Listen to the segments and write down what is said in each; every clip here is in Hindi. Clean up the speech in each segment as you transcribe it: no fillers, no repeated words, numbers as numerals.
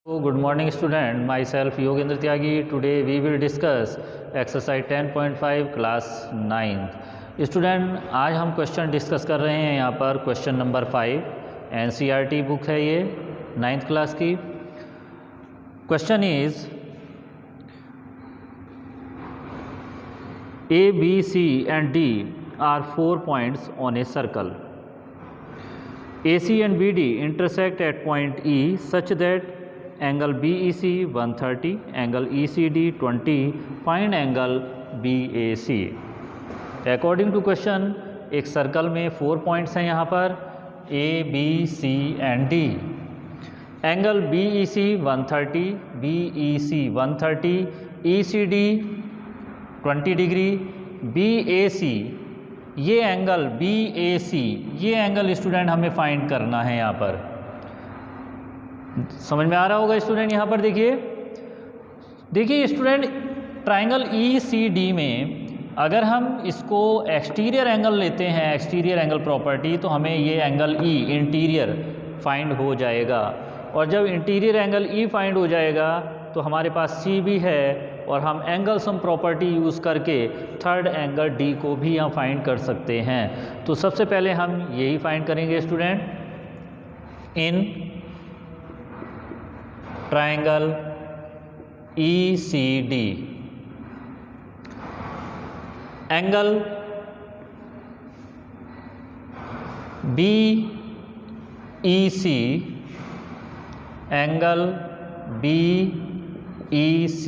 So, good morning student, myself Yogendra Tyagi. Today we will discuss exercise 10.5 class 9th. Student आज हम क्वेश्चन डिस्कस कर रहे हैं यहाँ पर क्वेश्चन नंबर 5 एनसीईआरटी बुक है ये 9th क्लास की। Question is A, B, C and D are 4 points on a circle. AC and BD intersect at point E such that angle BEC 130, angle ECD 20, find angle BAC। According to question एक सर्कल में 4 पॉइंट्स हैं यहाँ पर A, B, C and D। Angle BEC 130, BEC 130, ECD 20 degree, BAC ये एंगल BAC ये एंगल स्टूडेंट हमें फाइंड करना है यहाँ पर। समझ में आ रहा होगा स्टूडेंट। यहाँ पर देखिए स्टूडेंट ट्राइंगल ECD में अगर हम इसको एक्सटीरियर एंगल लेते हैं, एक्सटीरियर एंगल प्रॉपर्टी, तो हमें ये एंगल E इंटीरियर फाइंड हो जाएगा। और जब इंटीरियर एंगल E फाइंड हो जाएगा तो हमारे पास C भी है और हम एंगल सम प्रॉपर्टी यूज़ करके थर्ड एंगल D को भी हम फाइंड कर सकते हैं। तो सबसे पहले हम यही फाइंड करेंगे student. In triangle ECD angle BEC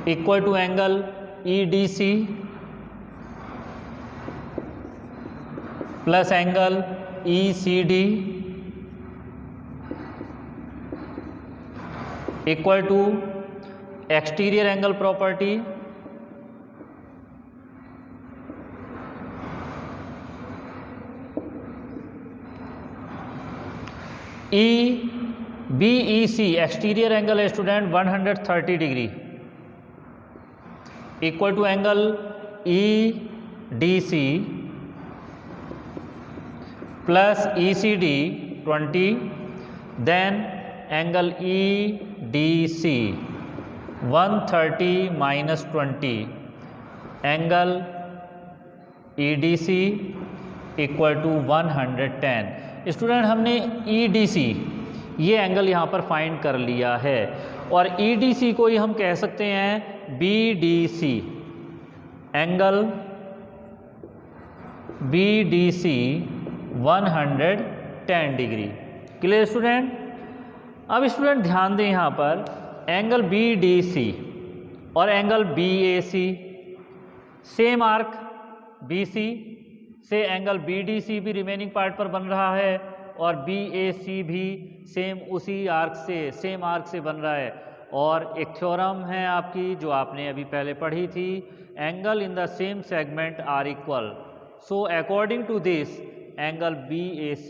equal to angle EDC plus angle ECD equal to exterior angle property BEC exterior angle है student 130 degree equal to angle EDC plus ECD 20, then angle EDC 130 minus 20, angle EDC equal to 110। Student हमने EDC ये एंगल यहाँ पर फाइंड कर लिया है और EDC को ही हम कह सकते हैं BDC। Angle BDC 110 degree. Clear student. अब स्टूडेंट ध्यान दें यहाँ पर एंगल BDC और angle BAC same arc BC से एंगल BDC भी रिमेनिंग पार्ट पर बन रहा है और BAC भी सेम उसी आर्क से सेम आर्क से बन रहा है। और एक थ्योरम है आपकी जो आपने अभी पहले पढ़ी थी, angle in the same segment are equal. So according to this angle BAC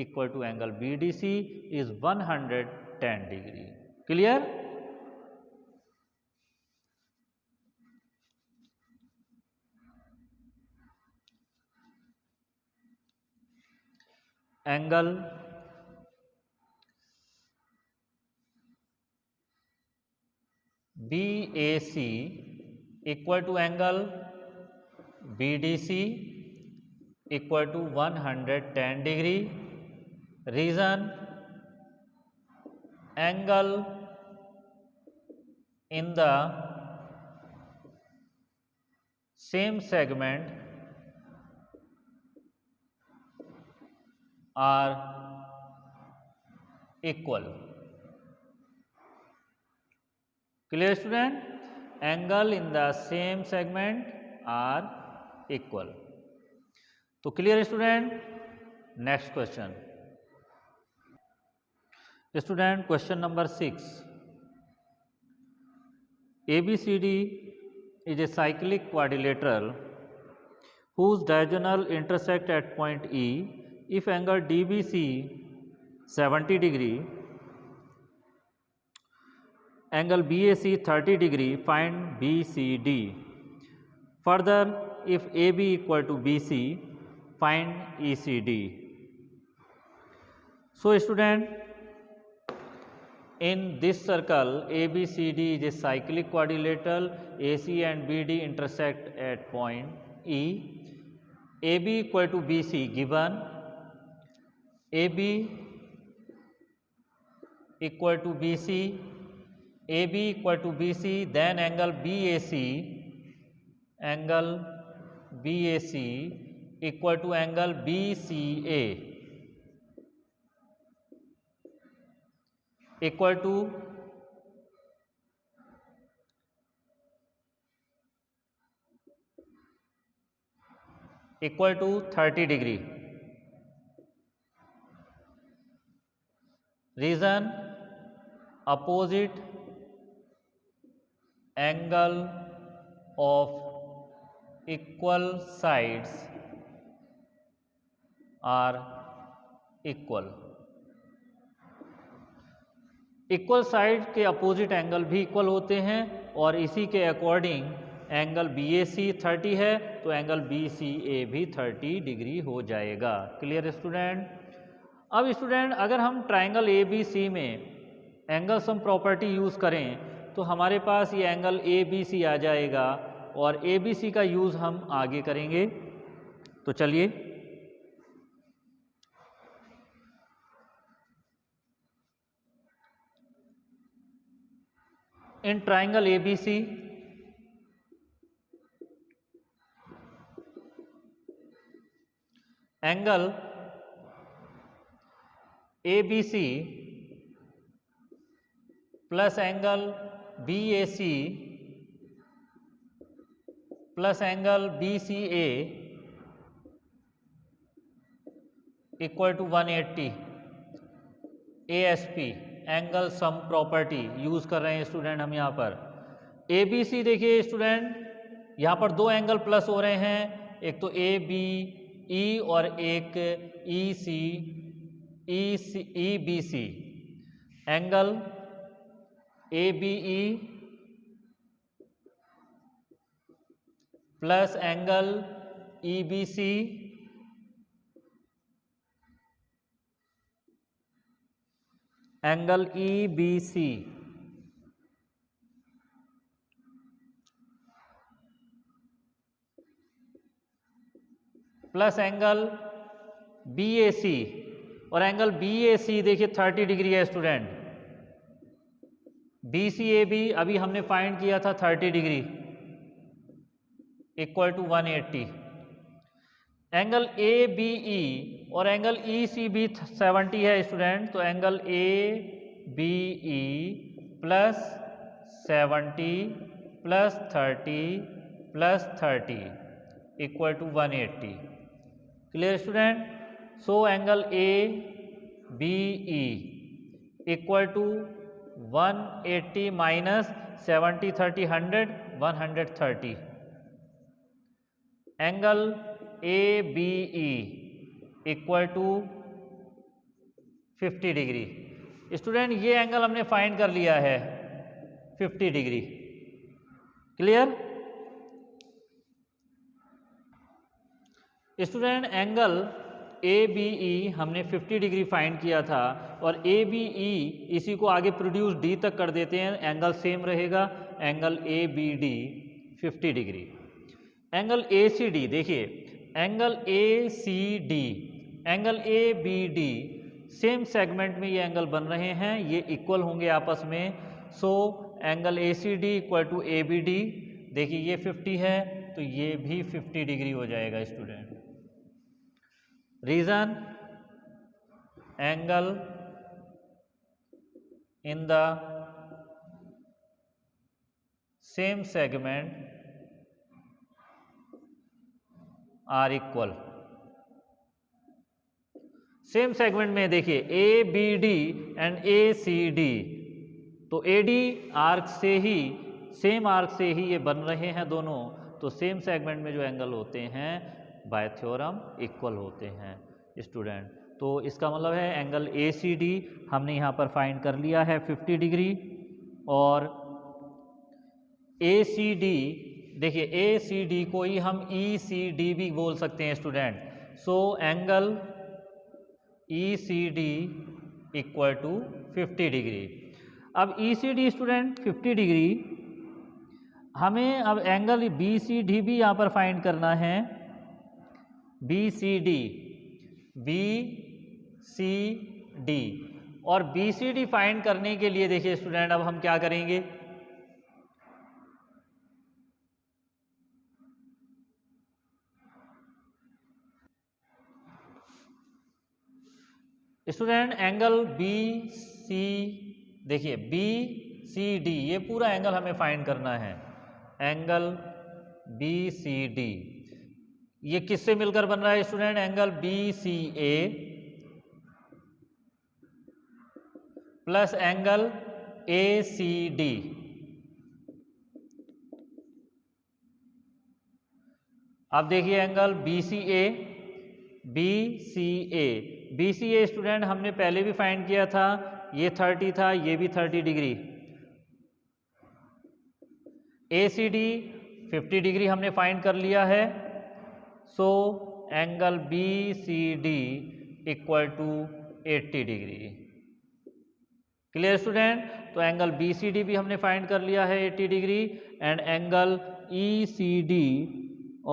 equal to angle BDC is 110 degree. Clear. Angle BAC equal to angle BDC equal to 110 degree. Reason angle in the same segment are equal. Clear student. Angle in the same segment are equal. तो clear student. Next question student, question number 6। ABCD is a cyclic quadrilateral whose diagonal intersect at point E. If angle DBC 70 degree, angle BAC 30 degree, find BCD. Further, if AB equal to BC, find ECD. So student, In this circle, ABCD is a cyclic quadrilateral. AC and BD intersect at point E. AB equal to BC given. AB equal to BC. AB equal to BC. Then angle BAC. Angle BAC equal to angle BCA equal to equal to 30 degree. Reason, opposite angle of equal sides are equal. Equal side के अपोजिट एंगल भी इक्वल होते हैं और इसी के अकॉर्डिंग एंगल BAC 30 है तो एंगल BCA भी 30 डिग्री हो जाएगा। Clear student? अब स्टूडेंट अगर हम ट्राइंगल ABC में एंगल सम प्रॉपर्टी यूज़ करें तो हमारे पास ये एंगल ABC आ जाएगा और ABC का यूज़ हम आगे करेंगे। तो चलिए in triangle ABC, angle ABC plus angle BAC plus angle BCA equal to 180 ASP angle sum property use कर रहे हैं स्टूडेंट हम यहाँ पर। ABC देखिए स्टूडेंट, यहाँ पर दो एंगल प्लस हो रहे हैं, एक तो ABE और एक EBC। Angle ABE plus angle EBC angle EBC plus angle BAC और एंगल BAC देखिए 30 डिग्री है स्टूडेंट। BCAB अभी हमने फाइंड किया था 30 degree equal to 180। Angle ABE और एंगल ECB 70 है स्टूडेंट, तो angle ABE plus 70 plus 30 plus 30 equal to 180। Clear student? So angle ABE equal to 180 minus 70 30 100 130। Angle ABE equal to 50 degree. Student ये एंगल हमने फाइंड कर लिया है 50 degree. Clear? Student angle ABE हमने 50 डिग्री फाइंड किया था और ABE इसी को आगे प्रोड्यूस D तक कर देते हैं, एंगल सेम रहेगा, angle ABD 50 degree. Angle ACD देखिए, angle ACD angle ABD same segment में ये एंगल बन रहे हैं, ये इक्वल होंगे आपस में। So angle ACD equal to ABD, देखिए ये 50 है तो ये भी 50 डिग्री हो जाएगा student. Reason, angle in the same segment are equal. Same segment में देखिए ABD एंड ACD, तो AD आर्क से ही, सेम आर्क से ही ये बन रहे हैं दोनों, तो सेम सेगमेंट में जो एंगल होते हैं बाय थ्योरम इक्वल होते हैं स्टूडेंट। तो इसका मतलब है एंगल ACD हमने यहाँ पर फाइंड कर लिया है 50 डिग्री और ACD देखिए ACD को ही हम ECD भी बोल सकते हैं student. So angle ECD equal to 50 degree. अब ECD स्टूडेंट 50 डिग्री, हमें अब एंगल BCD भी यहाँ पर फाइंड करना है। BCD और BCD फाइंड करने के लिए देखिए स्टूडेंट अब हम क्या करेंगे, स्टूडेंट एंगल BC, देखिए BCD ये पूरा एंगल हमें फाइंड करना है। एंगल BCD ये किससे मिलकर बन रहा है student, angle BCA plus angle ACD। अब देखिए एंगल BCA स्टूडेंट हमने पहले भी फाइंड किया था, ये 30 था, ये भी 30 डिग्री। ACD 50 डिग्री हमने फाइंड कर लिया है। So angle BCD equal to 80 degree. Clear student, तो एंगल BCD भी हमने फाइंड कर लिया है 80 डिग्री एंड एंगल ECD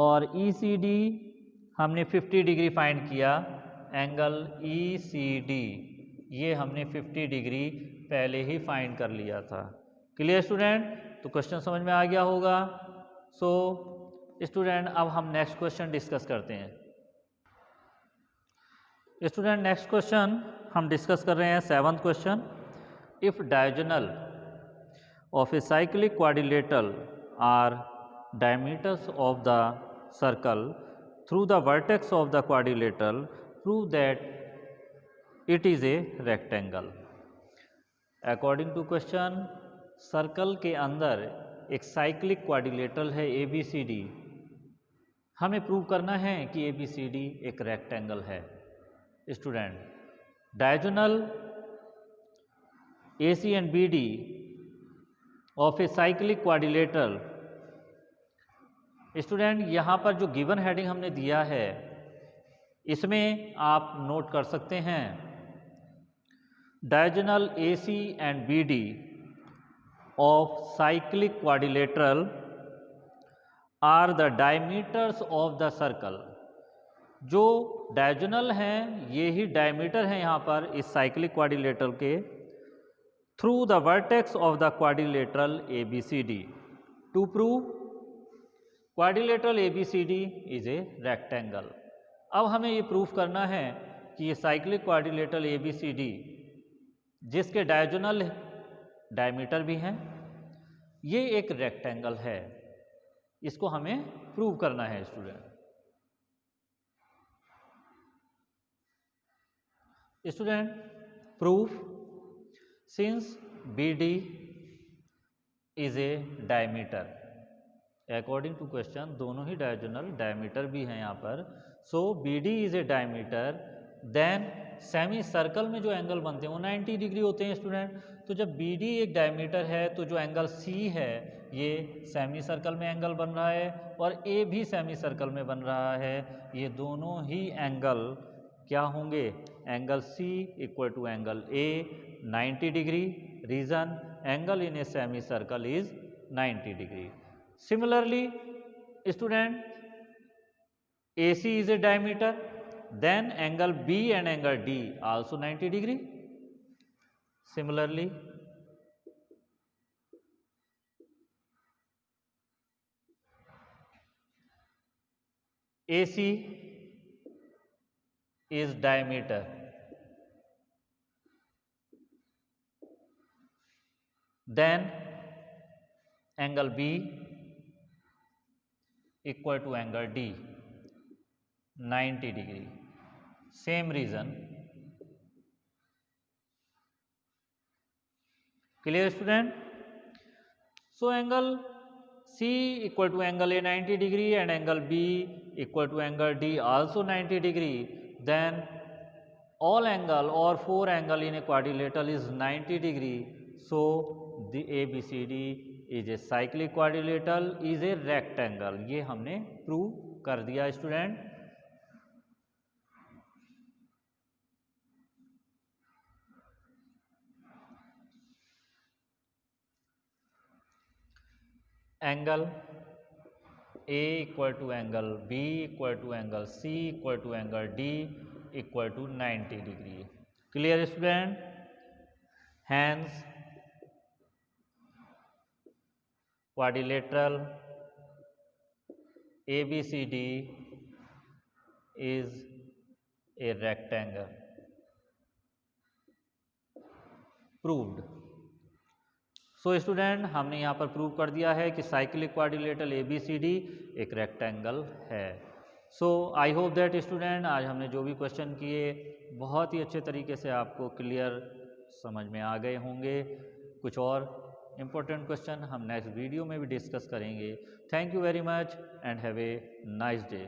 और ECD हमने 50 डिग्री फाइंड किया। एंगल ECD ये हमने 50 डिग्री पहले ही फाइंड कर लिया था। क्लियर स्टूडेंट, तो क्वेश्चन समझ में आ गया होगा। सो स्टूडेंट अब हम नेक्स्ट क्वेश्चन डिस्कस करते हैं। स्टूडेंट नेक्स्ट क्वेश्चन हम डिस्कस कर रहे हैं 7th question. If diagonal of a cyclic quadrilateral are diameters of the circle through the vertex of the quadrilateral, prove that it is a rectangle। According to question, circle के अंदर एक साइक्लिक क्वाड्रिलेटरल है ABCD, हमें प्रूव करना है कि ABCD एक रेक्टेंगल है। Student diagonal AC and BD of a cyclic quadrilateral, student यहाँ पर जो गिवन हेडिंग हमने दिया है इसमें आप नोट कर सकते हैं, diagonal AC and BD of cyclic quadrilateral are the diameters of the circle. जो डायगोनल हैं ये ही डायमीटर हैं यहाँ पर इस साइक्लिक क्वाड्रिलेटरल के, through the vertex of the quadrilateral ABCD to prove quadrilateral ABCD is a rectangle. अब हमें ये प्रूफ करना है कि ये साइक्लिक क्वाड्रिलेटरल ABCD जिसके डायगोनल डायमीटर भी हैं ये एक रेक्टेंगल है, इसको हमें प्रूव करना है student. Student proof, since BD is a diameter, according to question दोनों ही डायगोनल डायमीटर भी हैं यहाँ पर। So BD is a diameter, then semi circle में जो एंगल बनते हैं वो 90 डिग्री होते हैं स्टूडेंट। तो जब BD एक डायमीटर है तो जो एंगल C है ये सेमी सर्कल में एंगल बन रहा है और A भी सेमी सर्कल में बन रहा है। ये दोनों ही एंगल क्या होंगे, angle C equal to angle A 90 degree. Reason angle in a semi circle is 90 degree. Similarly, student AC is a diameter, then angle B and angle D also 90 degree. Similarly, AC is diameter, then angle B equal to angle D 90 degree. Same reason. Clear student? So angle C equal to angle A 90 degree and angle B equal to angle D also 90 degree. Then all angle or 4 angle in a quadrilateral is 90 degree. So the ABCD is a cyclic quadrilateral is a rectangle. ये हमने प्रूव कर दिया student. Angle A equal to angle B equal to angle C equal to angle D equal to 90 degree. Clear student? Hence quadrilateral ABCD is a rectangle. Proved. So student हमने यहाँ पर प्रूव कर दिया है कि साइक्लिक क्वाड्रिलेटरल ABCD एक रेक्टेंगल है। So I hope that student आज हमने जो भी क्वेश्चन किए बहुत ही अच्छे तरीके से आपको क्लियर समझ में आ गए होंगे। कुछ और इम्पोर्टेंट क्वेश्चन हम नेक्स्ट वीडियो में भी डिस्कस करेंगे। Thank you very much and have a nice day.